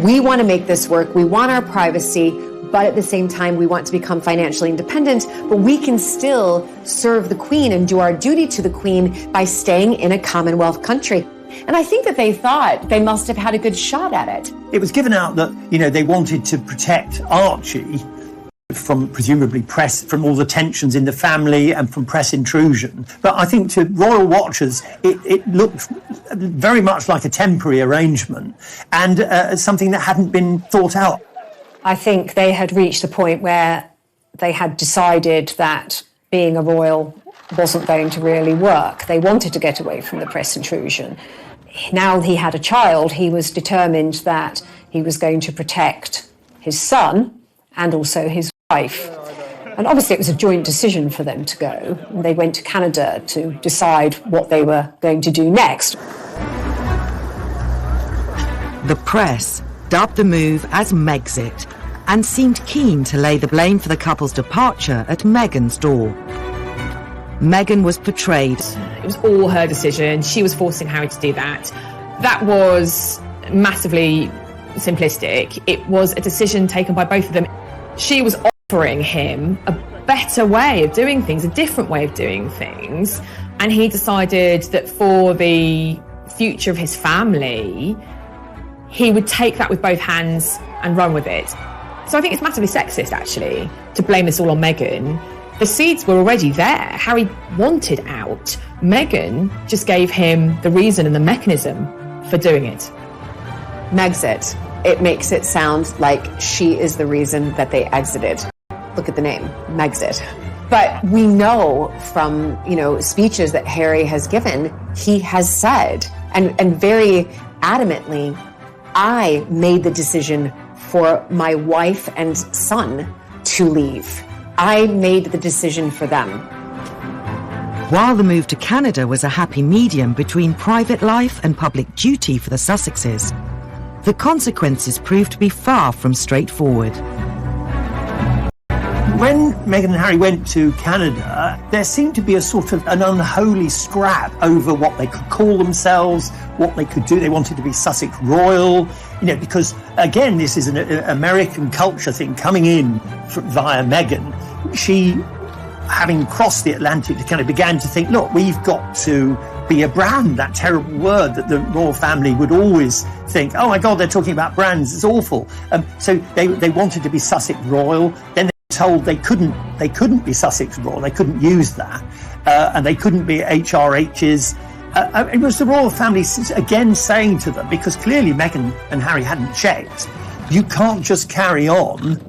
We want to make this work. We want our privacy, but at the same time, we want to become financially independent. But we can still serve the Queen and do our duty to the Queen by staying in a Commonwealth country. And I think that they thought they must have had a good shot at it. It was given out that, they wanted to protect Archie from presumably press, from all the tensions in the family and from press intrusion. But I think to royal watchers, it looked very much like a temporary arrangement and something that hadn't been thought out. I think they had reached a point where they had decided that being a royal wasn't going to really work. They wanted to get away from the press intrusion. Now he had a child, he was determined that he was going to protect his son and also his wife. And obviously it was a joint decision for them to go. They went to Canada to decide what they were going to do next. The press dubbed the move as Megxit and seemed keen to lay the blame for the couple's departure at Meghan's door. Meghan was portrayed. It was all her decision. She was forcing Harry to do that. That was massively simplistic. It was a decision taken by both of them. She was offering him a better way of doing things, a different way of doing things. And he decided that for the future of his family, he would take that with both hands and run with it. So I think it's massively sexist, actually, to blame this all on Meghan. The seeds were already there. Harry wanted out. Meghan just gave him the reason and the mechanism for doing it. Megxit. It makes it sound like she is the reason that they exited. Look at the name, Megxit. But we know from, speeches that Harry has given, he has said, and very adamantly, I made the decision for my wife and son to leave. I made the decision for them. While the move to Canada was a happy medium between private life and public duty for the Sussexes, the consequences proved to be far from straightforward. When Meghan and Harry went to Canada, there seemed to be a sort of an unholy scrap over what they could call themselves, what they could do. They wanted to be Sussex Royal, because, again, this is an American culture thing coming in via Meghan. She, having crossed the Atlantic to Canada, began to think, look, we've got to be a brand, that terrible word that the royal family would always think, oh my God, they're talking about brands, it's awful. So they wanted to be Sussex Royal. Then told they couldn't be Sussex Royal, they couldn't use that, and they couldn't be HRHs. It was the royal family again saying to them, because clearly Meghan and Harry hadn't checked, you can't just carry on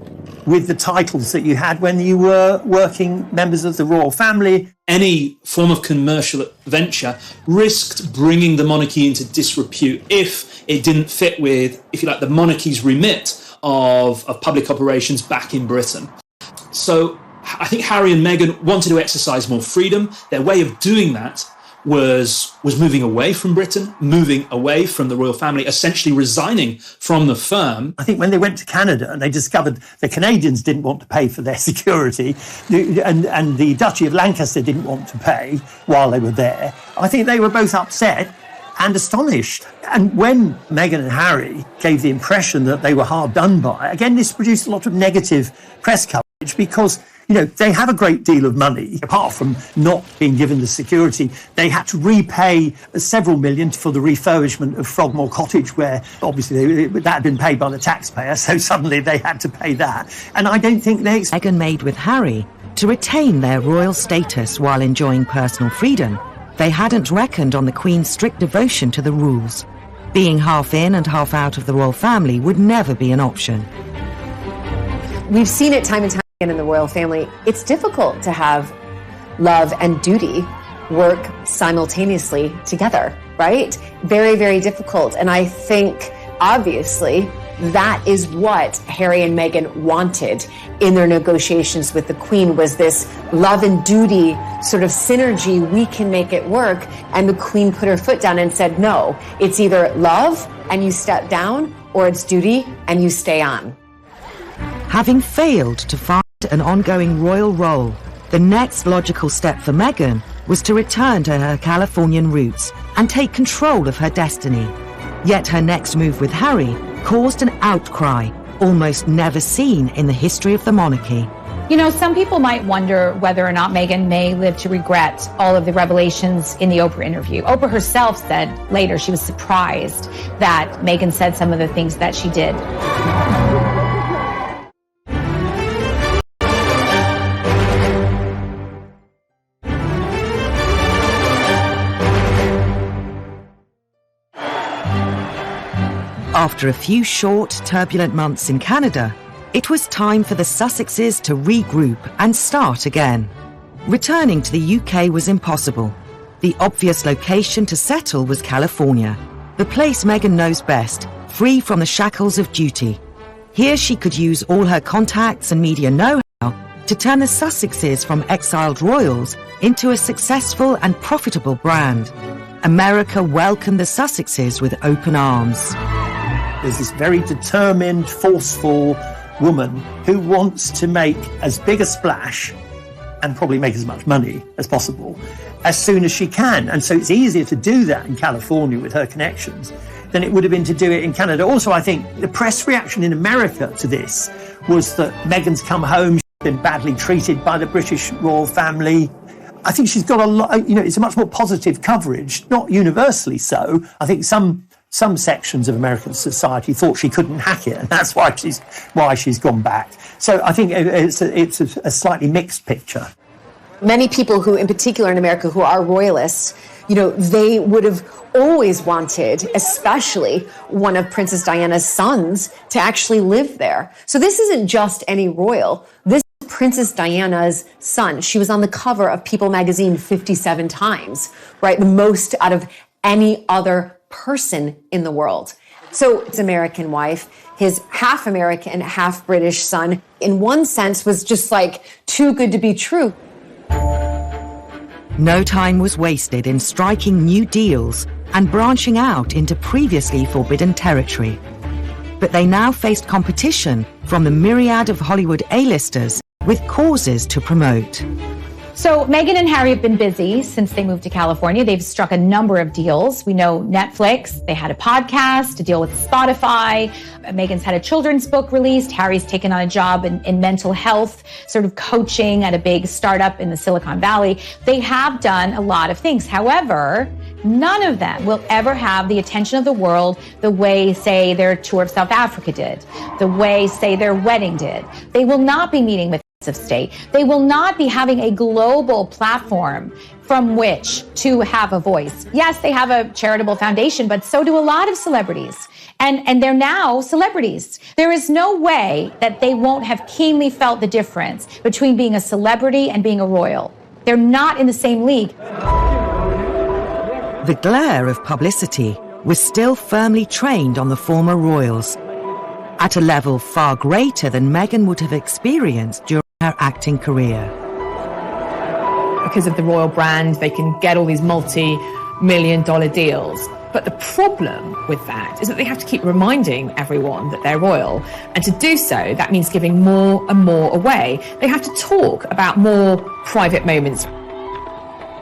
with the titles that you had when you were working members of the royal family. Any form of commercial venture risked bringing the monarchy into disrepute if it didn't fit with, if you like, the monarchy's remit of public operations back in Britain. So I think Harry and Meghan wanted to exercise more freedom. Their way of doing that was moving away from Britain, moving away from the royal family, essentially resigning from the firm. I think when they went to Canada and they discovered the Canadians didn't want to pay for their security and the Duchy of Lancaster didn't want to pay while they were there, I think they were both upset and astonished. And when Meghan and Harry gave the impression that they were hard done by, again, this produced a lot of negative press coverage because, they have a great deal of money. Apart from not being given the security, they had to repay several million for the refurbishment of Frogmore Cottage, where obviously that had been paid by the taxpayer, so suddenly they had to pay that. And I don't think they... Meghan made with Harry to retain their royal status while enjoying personal freedom. They hadn't reckoned on the Queen's strict devotion to the rules. Being half in and half out of the royal family would never be an option. We've seen it time and time again in the royal family. It's difficult to have love and duty work simultaneously together, right? Very, very difficult. And I think, obviously, that is what Harry and Meghan wanted in their negotiations with the Queen, was this love and duty sort of synergy. We can make it work. And the Queen put her foot down and said, no, it's either love and you step down, or it's duty and you stay on. Having failed to find an ongoing royal role, the next logical step for Meghan was to return to her Californian roots and take control of her destiny. Yet her next move with Harry caused an outcry almost never seen in the history of the monarchy. Some people might wonder whether or not Meghan may live to regret all of the revelations in the Oprah interview. Oprah herself said later she was surprised that Meghan said some of the things that she did. After a few short, turbulent months in Canada, it was time for the Sussexes to regroup and start again. Returning to the UK was impossible. The obvious location to settle was California, the place Meghan knows best, free from the shackles of duty. Here she could use all her contacts and media know-how to turn the Sussexes from exiled royals into a successful and profitable brand. America welcomed the Sussexes with open arms. There's this very determined, forceful woman who wants to make as big a splash and probably make as much money as possible as soon as she can. And so it's easier to do that in California with her connections than it would have been to do it in Canada. Also, I think the press reaction in America to this was that Meghan's come home, she's been badly treated by the British royal family. I think she's got a lot, it's a much more positive coverage, not universally so. I think some sections of American society thought she couldn't hack it, and that's why she's gone back. So I think it's a slightly mixed picture. Many people who, in particular in America, who are royalists, they would have always wanted, especially one of Princess Diana's sons, to actually live there. So this isn't just any royal. This is Princess Diana's son. She was on the cover of People magazine 57 times, right? The most out of any other person in the world. So his American wife, his half American, half British son, in one sense was just like too good to be true. No time was wasted in striking new deals and branching out into previously forbidden territory. But they now faced competition from the myriad of Hollywood A-listers with causes to promote. So Meghan and Harry have been busy since they moved to California. They've struck a number of deals. We know Netflix, they had a podcast, a deal with Spotify. Meghan's had a children's book released. Harry's taken on a job in mental health, sort of coaching at a big startup in the Silicon Valley. They have done a lot of things. However, none of them will ever have the attention of the world the way, say, their tour of South Africa did, the way, say, their wedding did. They will not be meeting with of state. They will not be having a global platform from which to have a voice. Yes, they have a charitable foundation, but so do a lot of celebrities. And they're now celebrities. There is no way that they won't have keenly felt the difference between being a celebrity and being a royal. They're not in the same league. The glare of publicity was still firmly trained on the former royals, at a level far greater than Meghan would have experienced during her acting career. Because of the royal brand, they can get all these multi-million-dollar deals. But the problem with that is that they have to keep reminding everyone that they're royal. And to do so, that means giving more and more away. They have to talk about more private moments.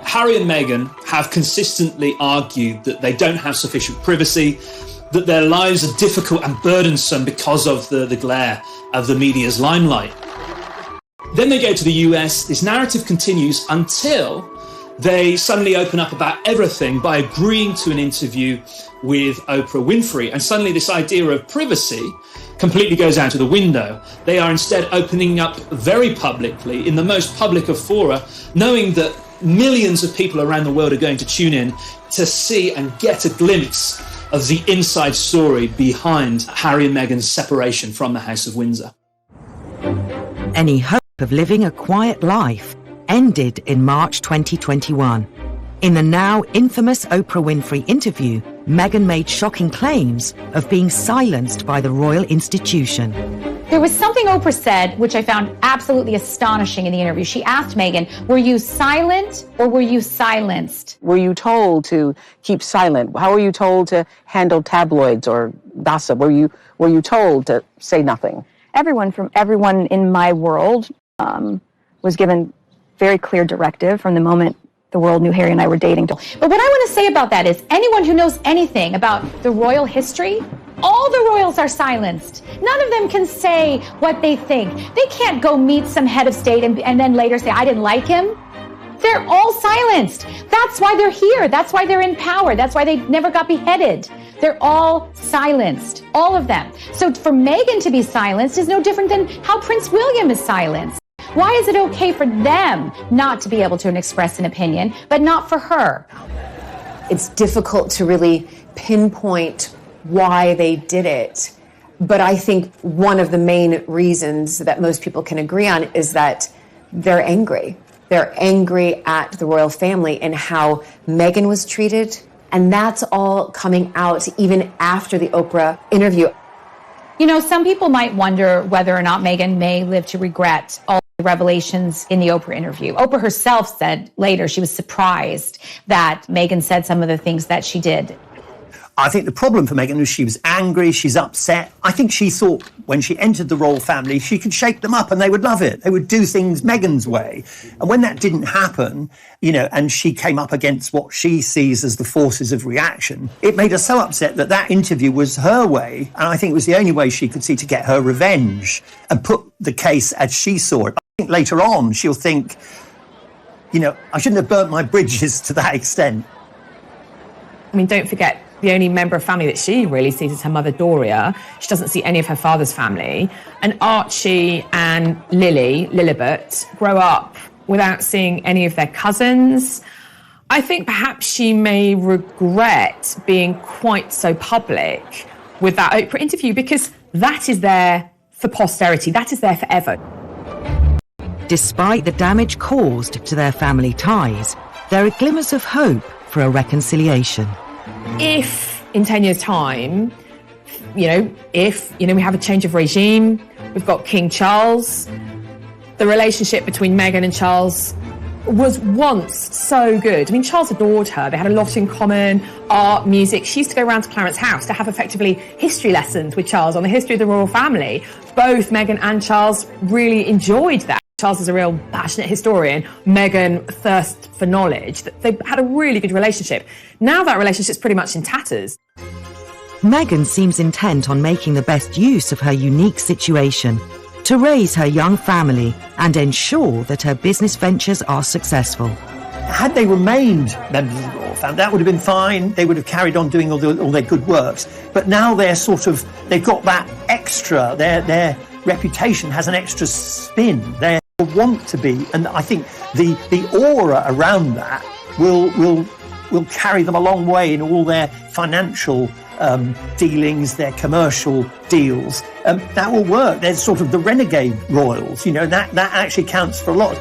Harry and Meghan have consistently argued that they don't have sufficient privacy, that their lives are difficult and burdensome because of the glare of the media's limelight. Then they go to the US. This narrative continues until they suddenly open up about everything by agreeing to an interview with Oprah Winfrey. And suddenly this idea of privacy completely goes out of the window. They are instead opening up very publicly, in the most public of fora, knowing that millions of people around the world are going to tune in to see and get a glimpse of the inside story behind Harry and Meghan's separation from the House of Windsor. Any hope of living a quiet life ended in March 2021. In the now infamous Oprah Winfrey interview, Meghan made shocking claims of being silenced by the royal institution. There was something Oprah said which I found absolutely astonishing in the interview. She asked Meghan, were you silent or were you silenced? Were you told to keep silent? How were you told to handle tabloids or gossip? Were you told to say nothing? Everyone in my world was given very clear directive from the moment the world knew Harry and I were dating. But what I want to say about that is anyone who knows anything about the royal history, all the royals are silenced. None of them can say what they think. They can't go meet some head of state and then later say, I didn't like him. They're all silenced. That's why they're here. That's why they're in power. That's why they never got beheaded. They're all silenced, all of them. So for Meghan to be silenced is no different than how Prince William is silenced. Why is it okay for them not to be able to express an opinion, but not for her? It's difficult to really pinpoint why they did it. But I think one of the main reasons that most people can agree on is that they're angry. They're angry at the royal family and how Meghan was treated. And that's all coming out even after the Oprah interview. You know, some people might wonder whether or not Meghan may live to regret all the revelations in the Oprah interview. Oprah herself said later she was surprised that Meghan said some of the things that she did. I think the problem for Meghan is she was angry, she's upset. I think she thought when she entered the royal family, she could shake them up and they would love it. They would do things Meghan's way. And when that didn't happen, you know, and she came up against what she sees as the forces of reaction, it made her so upset that that interview was her way. And I think it was the only way she could see to get her revenge and put the case as she saw it. I think later on she'll think, you know, I shouldn't have burnt my bridges to that extent. I mean, don't forget, the only member of family that she really sees is her mother, Doria. She doesn't see any of her father's family. And Archie and Lilibet, grow up without seeing any of their cousins. I think perhaps she may regret being quite so public with that Oprah interview because that is there for posterity. That is there forever. Despite the damage caused to their family ties, there are glimmers of hope for a reconciliation. If in 10 years' time, we have a change of regime, we've got King Charles, the relationship between Meghan and Charles was once so good. I mean, Charles adored her. They had a lot in common, art, music. She used to go around to Clarence's house to have effectively history lessons with Charles on the history of the royal family. Both Meghan and Charles really enjoyed that. Charles is a real passionate historian. Meghan thirsts for knowledge. They had a really good relationship. Now that relationship's pretty much in tatters. Meghan seems intent on making the best use of her unique situation to raise her young family and ensure that her business ventures are successful. Had they remained members of the royal family, that would have been fine. They would have carried on doing all their good works. But now they've got that extra, their reputation has an extra spin. They want to be, and I think the aura around that will carry them a long way in all their financial dealings, their commercial deals. That will work. There's sort of the renegade royals, you know, that actually counts for a lot.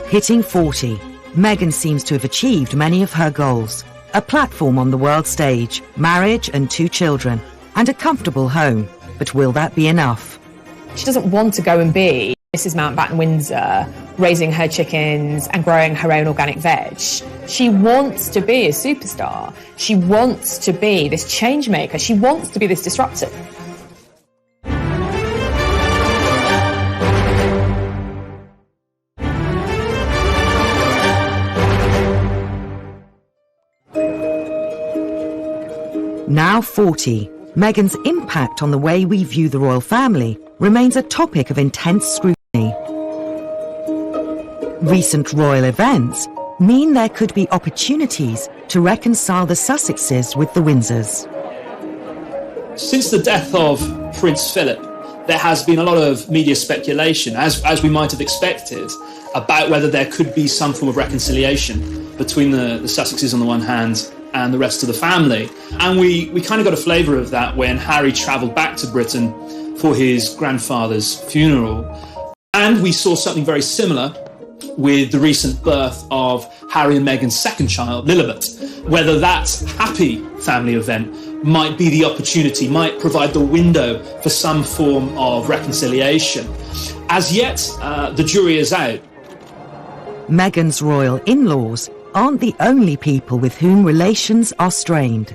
Hitting 40, Meghan seems to have achieved many of her goals. A platform on the world stage, marriage and 2 children, and a comfortable home. But will that be enough? She doesn't want to go and be Mrs. Mountbatten Windsor, raising her chickens and growing her own organic veg. She wants to be a superstar. She wants to be this change maker. She wants to be this disruptor. Now 40, Meghan's impact on the way we view the royal family remains a topic of intense scrutiny. Recent royal events mean there could be opportunities to reconcile the Sussexes with the Windsors. Since the death of Prince Philip, there has been a lot of media speculation, as we might have expected, about whether there could be some form of reconciliation between the Sussexes on the one hand and the rest of the family. And we kind of got a flavour of that when Harry travelled back to Britain for his grandfather's funeral. And we saw something very similar with the recent birth of Harry and Meghan's second child, Lilibet. Whether that happy family event might be the opportunity, might provide the window for some form of reconciliation. As yet, the jury is out. Meghan's royal in-laws aren't the only people with whom relations are strained.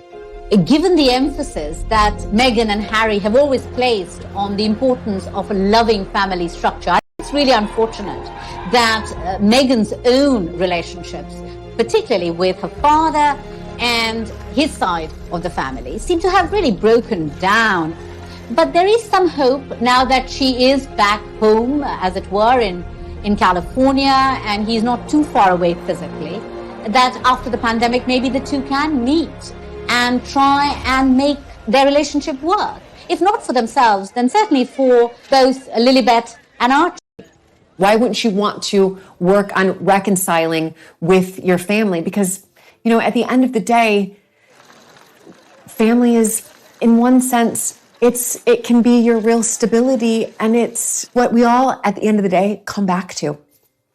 Given the emphasis that Meghan and Harry have always placed on the importance of a loving family structure, I think it's really unfortunate that Meghan's own relationships, particularly with her father and his side of the family, seem to have really broken down. But there is some hope now that she is back home, as it were, in California, and he's not too far away physically, that after the pandemic, maybe the two can meet and try and make their relationship work. If not for themselves, then certainly for both Lilibet and Archie. Why wouldn't you want to work on reconciling with your family? Because, you know, at the end of the day, family is, in one sense, it can be your real stability, and it's what we all, at the end of the day, come back to.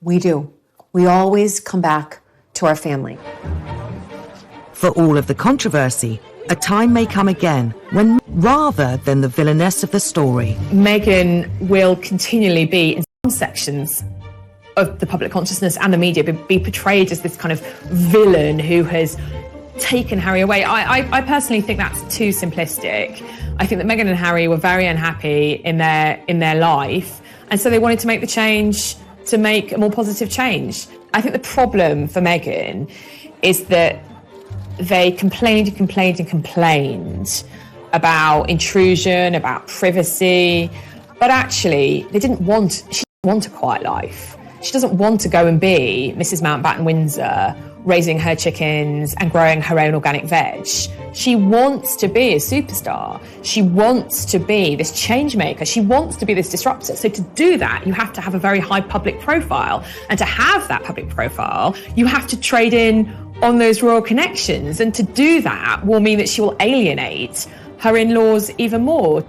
We do. We always come back to our family. For all of the controversy, a time may come again when, rather than the villainess of the story, Meghan will continually be, in some sections of the public consciousness and the media, be portrayed as this kind of villain who has taken Harry away. I personally think that's too simplistic. I think that Meghan and Harry were very unhappy in their life, and so they wanted to make the change to make a more positive change. I think the problem for Meghan is that they complained about intrusion, about privacy, but actually she didn't want a quiet life. She doesn't want to go and be Mrs. Mountbatten Windsor, raising her chickens and growing her own organic veg. She wants to be a superstar. She wants to be this change maker. She wants to be this disruptor. So to do that, you have to have a very high public profile. And to have that public profile, you have to trade in on those royal connections. And to do that will mean that she will alienate her in-laws even more.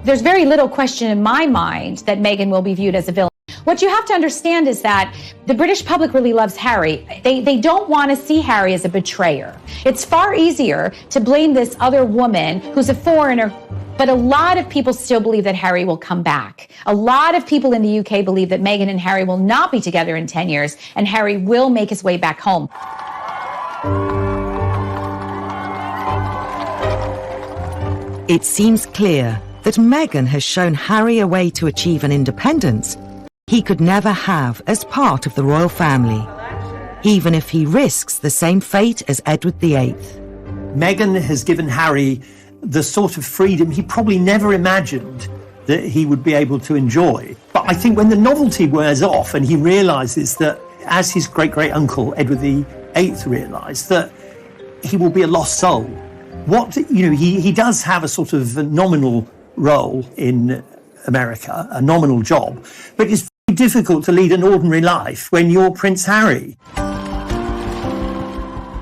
There's very little question in my mind that Meghan will be viewed as a villain. What you have to understand is that the British public really loves Harry. They don't want to see Harry as a betrayer. It's far easier to blame this other woman who's a foreigner, but a lot of people still believe that Harry will come back. A lot of people in the UK believe that Meghan and Harry will not be together in 10 years, and Harry will make his way back home. It seems clear that Meghan has shown Harry a way to achieve an independence he could never have as part of the royal family, even if he risks the same fate as Edward VIII. Meghan has given Harry the sort of freedom he probably never imagined that he would be able to enjoy. But I think when the novelty wears off and he realises that, as his great-great-uncle Edward VIII realised, that he will be a lost soul. He does have a sort of nominal role in America, a nominal job, but it's very difficult to lead an ordinary life when you're Prince Harry.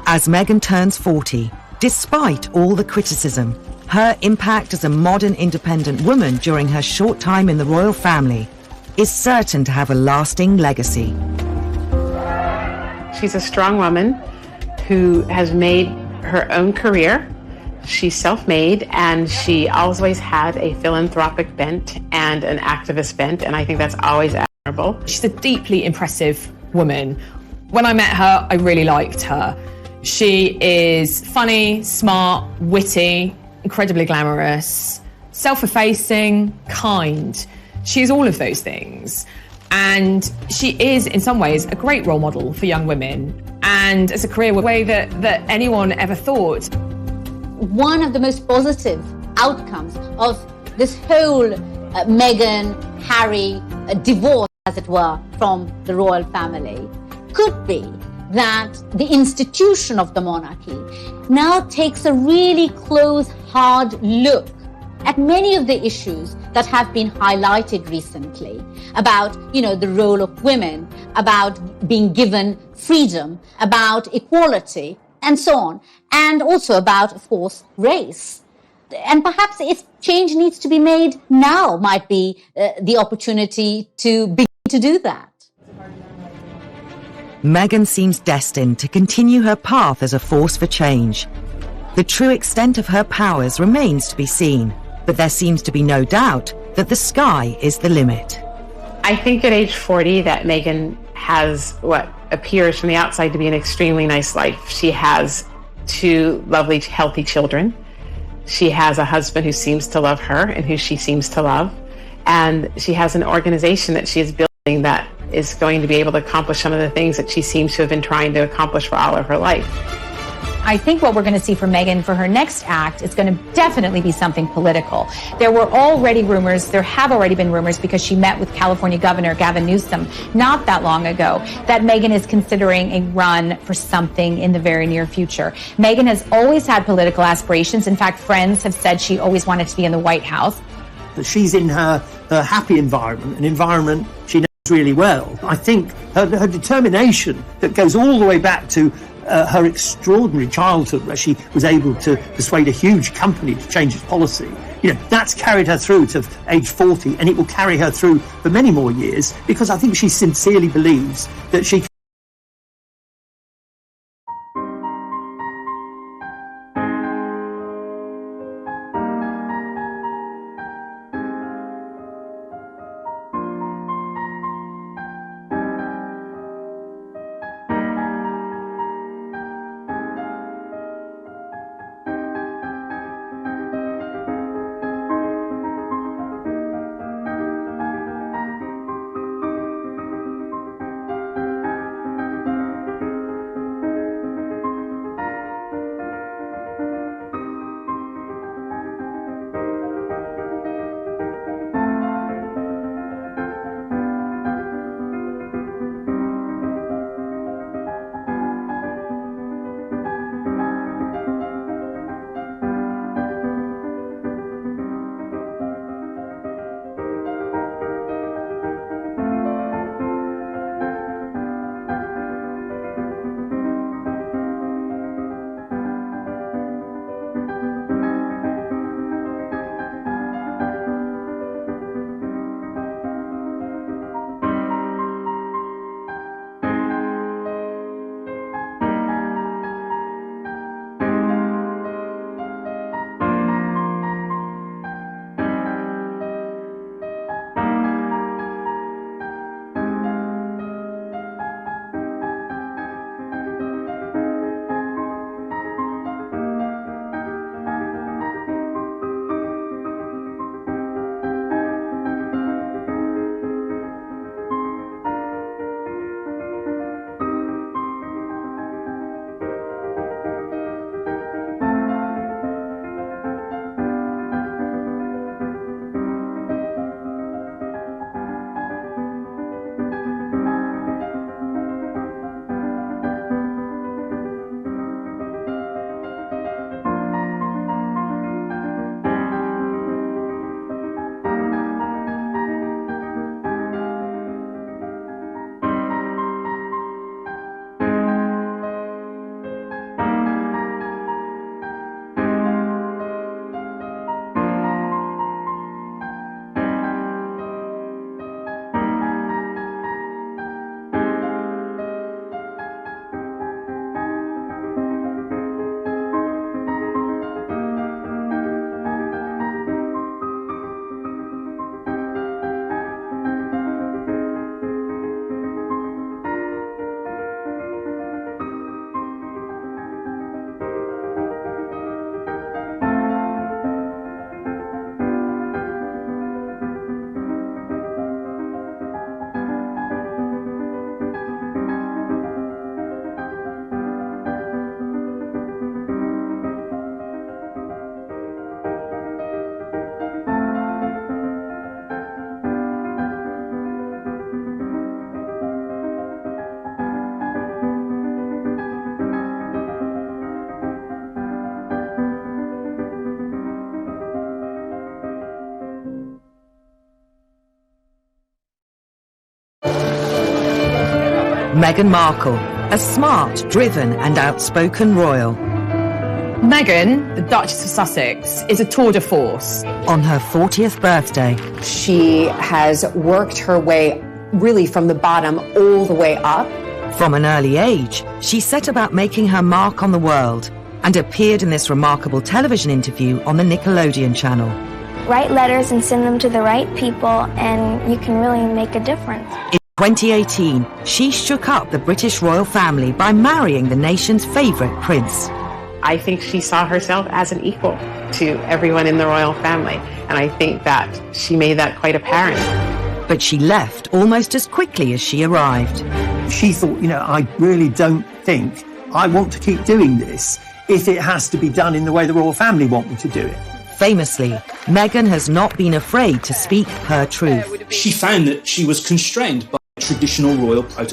As Meghan turns 40, despite all the criticism, her impact as a modern independent woman during her short time in the royal family is certain to have a lasting legacy. She's a strong woman who has made her own career. She's self-made, and she always had a philanthropic bent and an activist bent, and I think that's always admirable. She's a deeply impressive woman. When I met her, I really liked her. She is funny, smart, witty, incredibly glamorous, self-effacing, kind. She is all of those things. And she is, in some ways, a great role model for young women, and as a career way that anyone ever thought. One of the most positive outcomes of this whole Meghan, Harry divorce, as it were, from the royal family could be that the institution of the monarchy now takes a really close, hard look at many of the issues that have been highlighted recently about, the role of women, about being given freedom, about equality, and so on, and also about, of course, race. And perhaps if change needs to be made, now might be the opportunity to begin to do that. Meghan seems destined to continue her path as a force for change. The true extent of her powers remains to be seen, but there seems to be no doubt that the sky is the limit. I think at age 40 that Meghan has what appears from the outside to be an extremely nice life. She has 2 lovely, healthy children. She has a husband who seems to love her and who she seems to love. And she has an organization that she is building that is going to be able to accomplish some of the things that she seems to have been trying to accomplish for all of her life. I think what we're going to see from Meghan for her next act is going to definitely be something political. There were already rumors, there have already been rumors, because she met with California Governor Gavin Newsom not that long ago, that Meghan is considering a run for something in the very near future. Meghan has always had political aspirations. In fact, friends have said she always wanted to be in the White House. She's in her happy environment, an environment she knows really well. I think her determination that goes all the way back to her extraordinary childhood where she was able to persuade a huge company to change its policy. That's carried her through to age 40, and it will carry her through for many more years, because I think she sincerely believes that she can. Meghan Markle, a smart, driven and outspoken royal. Meghan, the Duchess of Sussex, is a tour de force. On her 40th birthday, she has worked her way really from the bottom all the way up. From an early age, she set about making her mark on the world and appeared in this remarkable television interview on the Nickelodeon channel. Write letters and send them to the right people, and you can really make a difference. In 2018, she shook up the British royal family by marrying the nation's favourite prince. I think she saw herself as an equal to everyone in the royal family, and I think that she made that quite apparent. But she left almost as quickly as she arrived. She thought, I really don't think I want to keep doing this if it has to be done in the way the royal family want me to do it. Famously, Meghan has not been afraid to speak her truth. She found that she was constrained by traditional royal protocol.